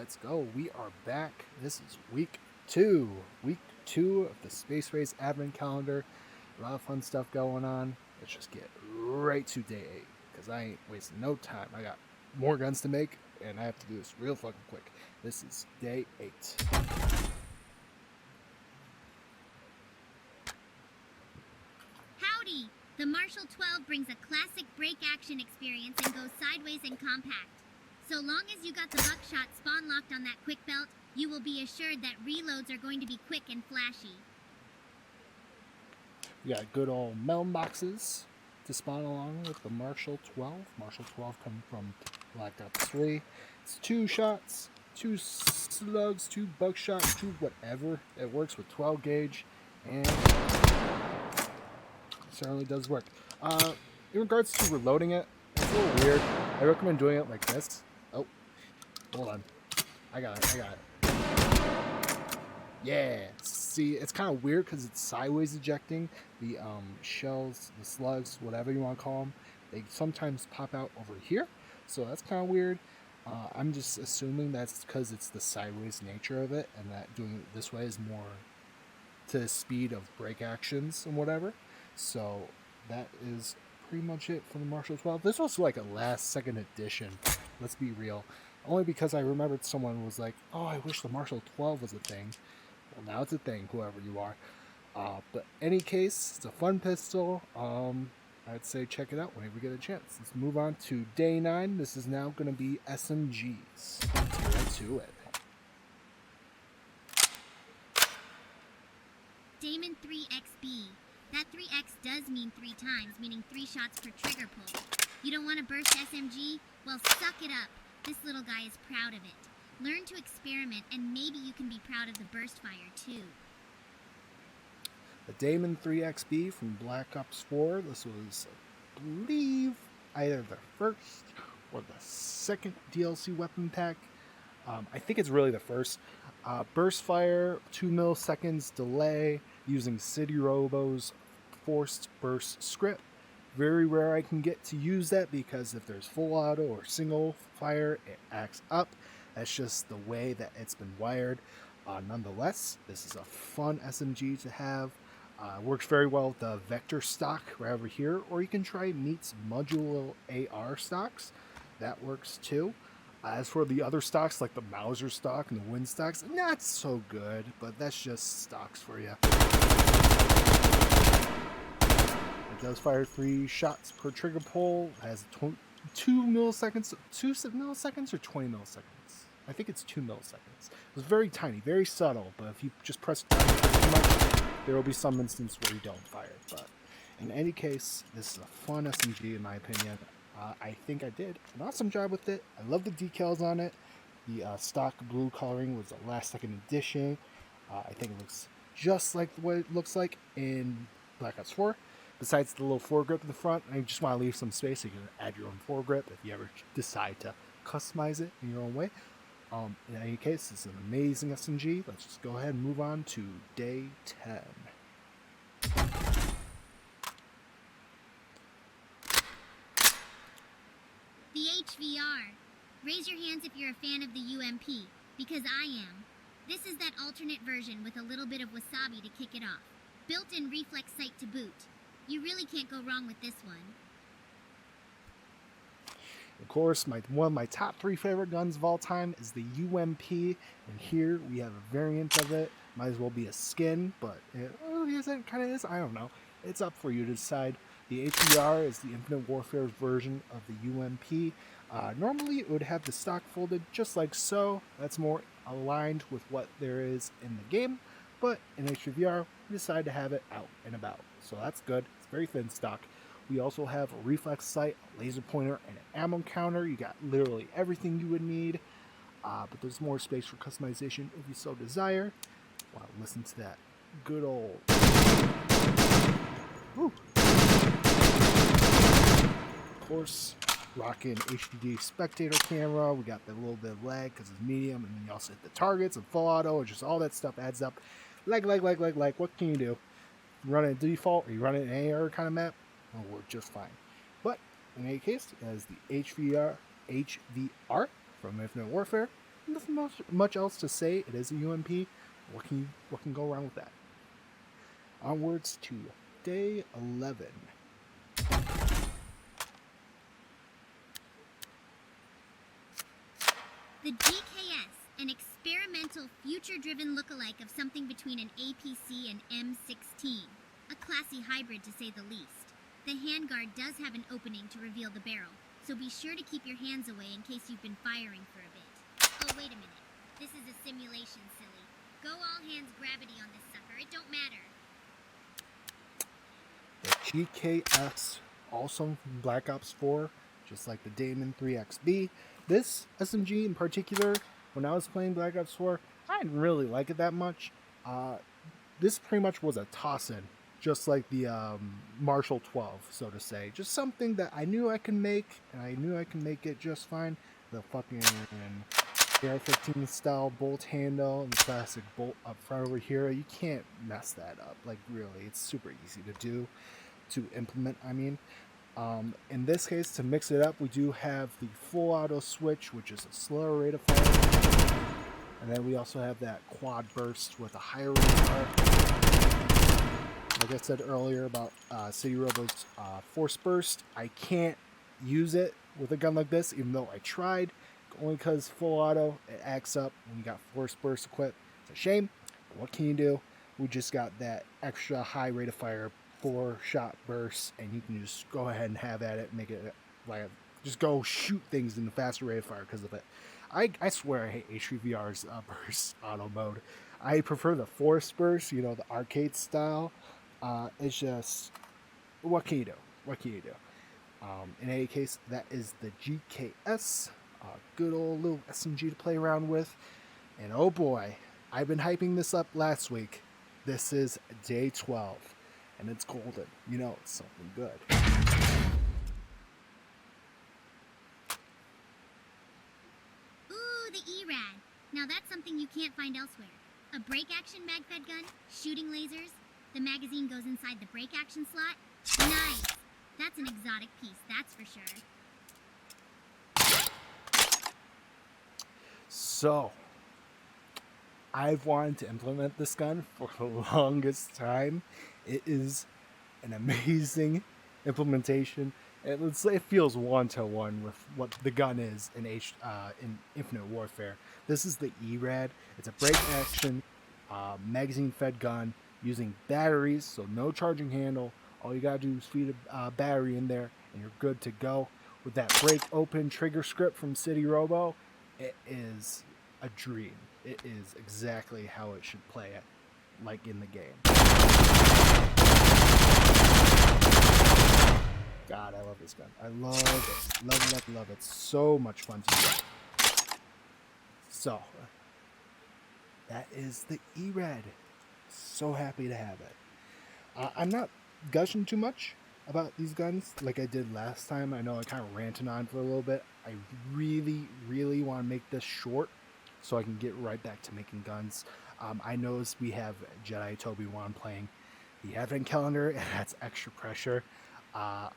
let's go. We are back. This is week two. Week two of the Space Race advent calendar. A lot of fun stuff going on. Let's just get right to day 8 because I ain't wasting no time. I got more guns to make and I have to do this real fucking quick. This is day 8. Howdy! The Marshall 12 brings a classic break action experience and goes sideways and compact. So long as you got the buckshot spawn locked on that quick belt, you will be assured that reloads are going to be quick and flashy. We got good old melon boxes to spawn along with the Marshall 12. Marshall 12 coming from Black Ops 3. It's 2 shots, 2 slugs, 2 buckshots, 2 whatever. It works with 12 gauge and it certainly does work. In regards to reloading it, it's a little weird. I recommend doing it like this. Oh, hold on. I got it. Yeah. See, it's kind of weird because it's sideways ejecting. The shells, the slugs, whatever you want to call them, they sometimes pop out over here. So that's kind of weird. I'm just assuming that's because it's the sideways nature of it, and that doing it this way is more to the speed of break actions and whatever. So that is pretty much it for the Marshall 12. This was like a last second edition, let's be real. Only because I remembered someone was like, oh, I wish the Marshall 12 was a thing. Well, now it's a thing, whoever you are. But any case, it's a fun pistol. I'd say check it out whenever you get a chance. Let's move on to day 9. This is now going to be SMGs. Let's get right to it. Damon 3XB. That 3X does mean 3 times, meaning 3 shots per trigger pull. You don't want to burst SMG? Well, suck it up. This little guy is proud of it. Learn to experiment, and maybe you can be proud of the burst fire, too. The Damon 3XB from Black Ops 4. This was, I believe, either the first or the second DLC weapon pack. I think it's really the first. Burst fire, 2 milliseconds delay, using City Robo's forced burst script. Very rare I can get to use that because if there's full auto or single fire, it acts up. That's just the way that it's been wired. Nonetheless, this is a fun SMG to have. Works very well with the Vector stock right over here, or you can try Meat's modular AR stocks. That works too. As for the other stocks, like the Mauser stock and the Wind stocks, not so good, but that's just stocks for you. It does fire 3 shots per trigger pull. It has 2 milliseconds, 2 milliseconds or 20 milliseconds? I think it's 2 milliseconds. It was very tiny, very subtle, but if you just press down too much, there will be some instance where you don't fire it. But in any case, this is a fun SMG in my opinion. I think I did an awesome job with it. I love the decals on it. The stock blue coloring was a last second addition. I think it looks just like what it looks like in Black Ops 4. Besides the little foregrip in the front, I just want to leave some space so you can add your own foregrip if you ever decide to customize it in your own way. In any case, it's an amazing SMG. Let's just go ahead and move on to day 10. The H3VR. Raise your hands if you're a fan of the UMP, because I am. This is that alternate version with a little bit of wasabi to kick it off. Built-in reflex sight to boot. You really can't go wrong with this one. Of course, one of my top 3 favorite guns of all time is the UMP, and here we have a variant of it. Might as well be a skin, but it kind of is. I don't know. It's up for you to decide. The H3VR is the Infinite Warfare version of the UMP. Normally, it would have the stock folded just like so. That's more aligned with what there is in the game. But in H3VR, we decided to have it out and about. So that's good. It's very thin stock. We also have a reflex sight, a laser pointer, and an ammo counter. You got literally everything you would need. But there's more space for customization if you so desire. Wow, listen to that good old... Woo. Of course, rocking HDD spectator camera. We got the little bit of lag because it's medium, and then you also hit the targets and full auto, and just all that stuff adds up. What can you do? You run it at default, or you run it in an AR kind of map, it'll work just fine. But in any case, as the HVR from Infinite Warfare, nothing much else to say. It is a UMP. What can go wrong with that? Onwards to day 11. The GKS, an experimental, future-driven lookalike of something between an APC and M16. A classy hybrid, to say the least. The handguard does have an opening to reveal the barrel, so be sure to keep your hands away in case you've been firing for a bit. Oh, wait a minute. This is a simulation, silly. Go all hands gravity on this sucker. It don't matter. The GKS, also from Black Ops 4, just like the Damon 3XB. This SMG in particular, when I was playing Black Ops 4, I didn't really like it that much. This pretty much was a toss-in, just like the Marshall 12, so to say. Just something that I knew I could make, and I knew I could make it just fine. The fucking AR-15 style bolt handle and the classic bolt up front over here, you can't mess that up. Like, really, it's super easy to do, to implement, I mean. In this case, to mix it up, we do have the full auto switch, which is a slower rate of fire. And then we also have that quad burst with a higher rate of fire. Like I said earlier about City Robo's force burst, I can't use it with a gun like this, even though I tried. Only because full auto, it acts up when you got force burst equipped. It's a shame, but what can you do? We just got that extra high rate of fire, 4-shot bursts, and you can just go ahead and have at it, make it like just go shoot things in the faster rate of fire because of it. I swear I hate H3VR's burst auto mode. I prefer the force burst, you know, the arcade style. It's just, what can you do? What can you do? In any case, that is the GKS. Good old little SMG to play around with. And oh boy, I've been hyping this up last week. This is day 12. And it's golden. You know it's something good. Ooh, the E-Rad. Now that's something you can't find elsewhere. A break-action mag-fed gun, shooting lasers. The magazine goes inside the break-action slot. Nice! That's an exotic piece, that's for sure. So, I've wanted to implement this gun for the longest time. It is an amazing implementation. It feels one-to-one with what the gun is in Infinite Warfare. This is the E-Rad. It's a break-action, magazine-fed gun using batteries, so no charging handle. All you gotta do is feed a battery in there, and you're good to go. With that break-open trigger script from City Robo, it is a dream. It is exactly how it should play it, like in the game. God, I love this gun. I love it. Love it. It's so much fun to do. So, that is the E-Rad. So happy to have it. I'm not gushing too much about these guns like I did last time. I know I kind of ranted on for a little bit. I really want to make this short so I can get right back to making guns. I noticed we have Jedi Toby Wan playing the Advent Calendar, and that's extra pressure. I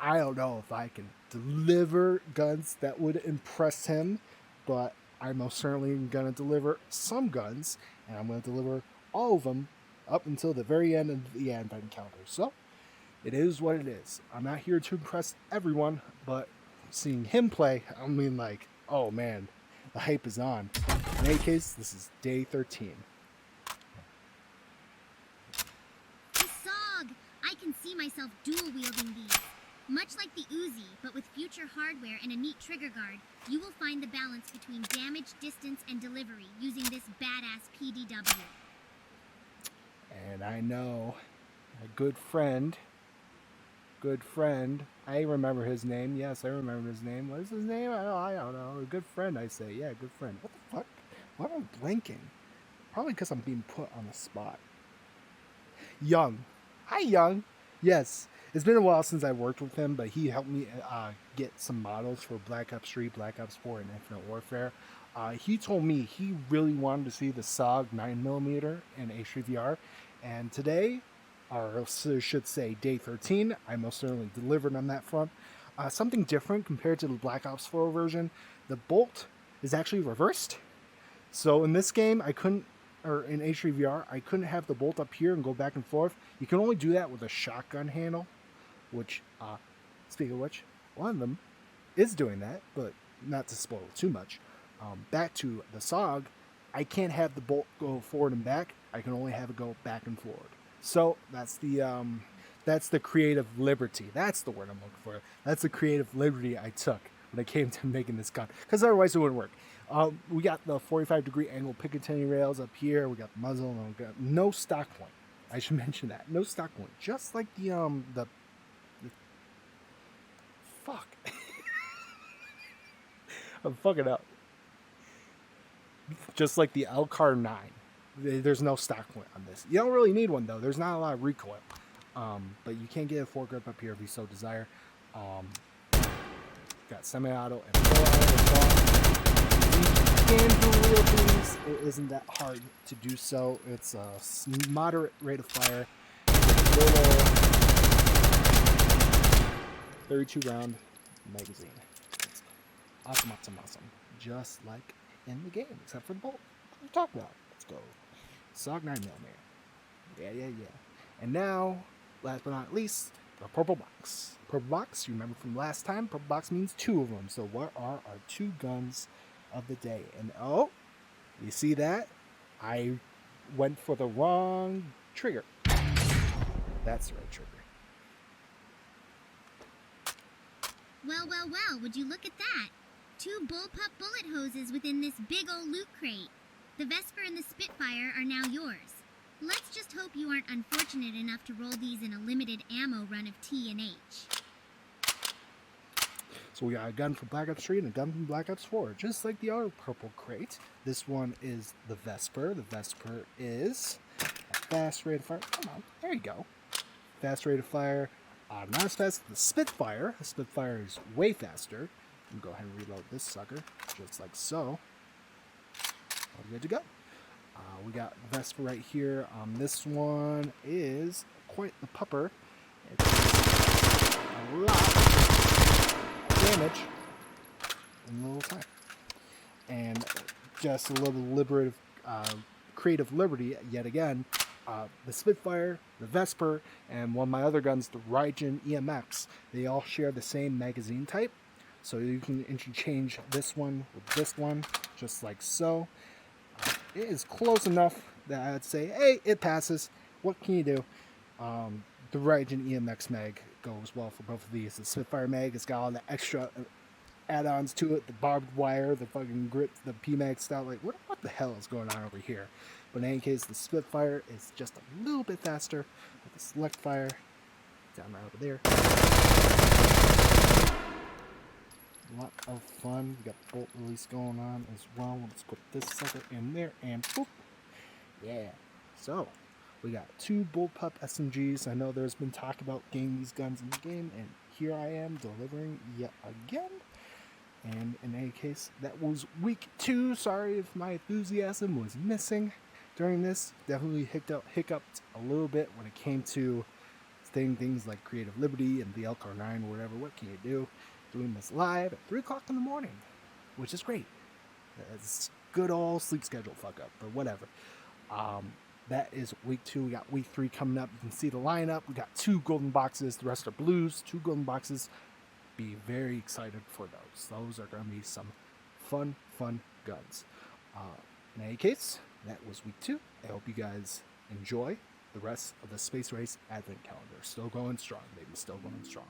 don't know if I can deliver guns that would impress him, but I'm most certainly going to deliver some guns, and I'm going to deliver all of them up until the very end of the Advent Calendar. So, it is what it is. I'm not here to impress everyone, but seeing him play, I mean, like, oh man, the hype is on. In any case, this is day 13. The SOG! I can see myself dual-wielding these. Much like the Uzi, but with future hardware and a neat trigger guard, you will find the balance between damage, distance, and delivery using this badass PDW. And I know a good friend, I remember his name. Yes, I remember his name. What is his name? I don't know. A good friend, I say. Yeah, good friend. What the fuck? Why am I blanking? Probably because I'm being put on the spot. Young. Hi, Young. Yes, it's been a while since I worked with him, but he helped me get some models for Black Ops 3, Black Ops 4, and Infinite Warfare. He told me he really wanted to see the SOG 9mm in H3VR, and today, or I should say day 13, I most certainly delivered on that front. Something different compared to the Black Ops 4 version, the bolt is actually reversed. So in this game, I couldn't, or in H3VR, I couldn't have the bolt up here and go back and forth. You can only do that with a shotgun handle, which, speaking of which, one of them is doing that, but not to spoil too much. Back to the SOG, I can't have the bolt go forward and back. I can only have it go back and forward. So that's the creative liberty. That's the word I'm looking for. That's the creative liberty I took when it came to making this gun, because otherwise it wouldn't work. We got the 45-degree angle Picatinny rails up here. We got the muzzle, and we got no stock point. I should mention that, no stock point, just like the fuck. I'm fucking up. Just like the Elcar 9. There's no stock point on this. You don't really need one, though. There's not a lot of recoil. But you can get a foregrip up here if you so desire. Got semi-auto and full auto. You can do real things. It isn't that hard to do so. It's a moderate rate of fire. Little 32 round magazine. It's awesome. Just like in the game, except for the bolt. We'll talk about it. Let's go. SOG 9mm. Yeah. And now, last but not least, the purple box. Purple box, you remember from last time, purple box means 2 of them. So what are our 2 guns of the day? And oh, you see that? I went for the wrong trigger. That's the right trigger. Well, would you look at that? 2 bullpup bullet hoses within this big ol' loot crate. The Vesper and the Spitfire are now yours. Let's just hope you aren't unfortunate enough to roll these in a limited ammo run of T and H. So we got a gun from Black Ops 3 and a gun from Black Ops 4, just like the other purple crate. This one is the Vesper. The Vesper is a fast rate of fire. Come on, there you go. Fast rate of fire. Not as fast as the Spitfire. The Spitfire is way faster. You can go ahead and reload this sucker, just like so. All good to go. We got Vesper right here. This one is quite the pupper. It's a lot of damage in a little time. And just a little creative liberty yet again. The Spitfire, the Vesper, and one of my other guns, the Raijin EMX, they all share the same magazine type. So you can interchange this one with this one, just like so. It is close enough that I'd say, hey, it passes. What can you do? The Raijin EMX mag goes well for both of these. The Spitfire mag has got all the extra add-ons to it, the barbed wire, the fucking grip, the PMAG style. Like, what the hell is going on over here? But in any case, the Spitfire is just a little bit faster. With the select fire, down right over there. A lot of fun. We got bolt release going on as well. Let's put this sucker in there and boop. Yeah. So, we got 2 bullpup SMGs. I know there's been talk about getting these guns in the game, and here I am delivering yet again. And in any case, that was week 2. Sorry if my enthusiasm was missing during this. Definitely hiccuped a little bit when it came to saying things like creative liberty and the Elcar 9 or whatever. What can you do? Doing this live at 3 o'clock in the morning, which is great. It's good old sleep schedule fuck up, but whatever. That is week 2. We got week 3 coming up. You can see the lineup. We got 2 golden boxes. The rest are blues. 2 golden boxes. Be very excited for those. Those are going to be some fun guns. In any case, that was week 2. I hope you guys enjoy the rest of the Space Race Advent Calendar. Still going strong, baby. Still going strong.